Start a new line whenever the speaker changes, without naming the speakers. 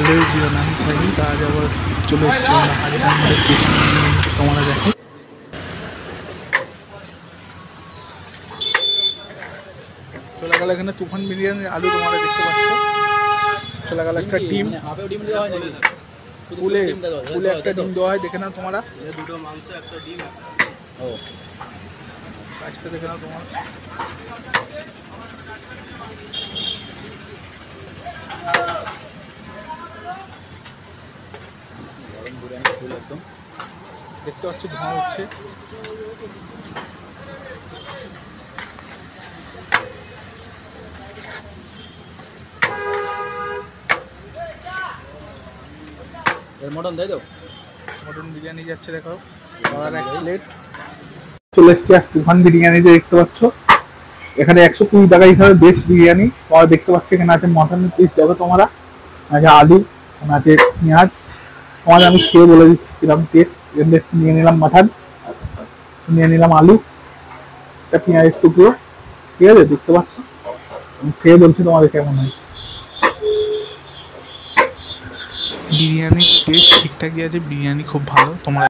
Hello everyone, আমি সাইনি। আজ আবার চলে এসেছি আমরা আগের আমাদের টিফিন নিয়ে তোমরা দেখো। চলে গেল এখানে তুফান বিরিয়ানি আলু তোমরা দেখতে পাচ্ছ। চলে গেল একটা ডিম, ফুলে একটা ডিম দেওয়া হয়, দেখে নাও তোমরা।
দুটো মাংস একটা ডিম।
ও আজকে দেখে নাও তোমরা।
গরম বিরিয়ানি ফুল একদম
দেখতে পাচ্ছ ধোঁয়া উঠছে।
এর মটন দিয়ে দাও।
মটন বিরিয়ানি যাচ্ছে দেখো, আর এক প্লেট চলে এসেছি আজ তুফান বিরিয়ানিতে। দেখতে পাচ্ছ এখানে 120 টাকা হিসাবে বেস্ট বিরিয়ানি তোমরা দেখতে পাচ্ছ। এখানে আছে মটনের পিস, দেখো তোমরা, আছে আলু, আছে পেঁয়াজ। তোমাদের আমি খেয়ে বলে দিচ্ছি কিরকম টেস্ট। নিয়ে নিলাম মাটন, নিয়ে নিলাম আলু, একটা পেঁয়াজের টুকরো, ঠিক আছে? দেখতে পাচ্ছ, আমি খেয়ে বলছি তোমাদের কেমন হয়েছে। বিরিয়ানির টেস্ট ঠিকঠাকই আছে, বিরিয়ানি খুব ভালো। তোমরা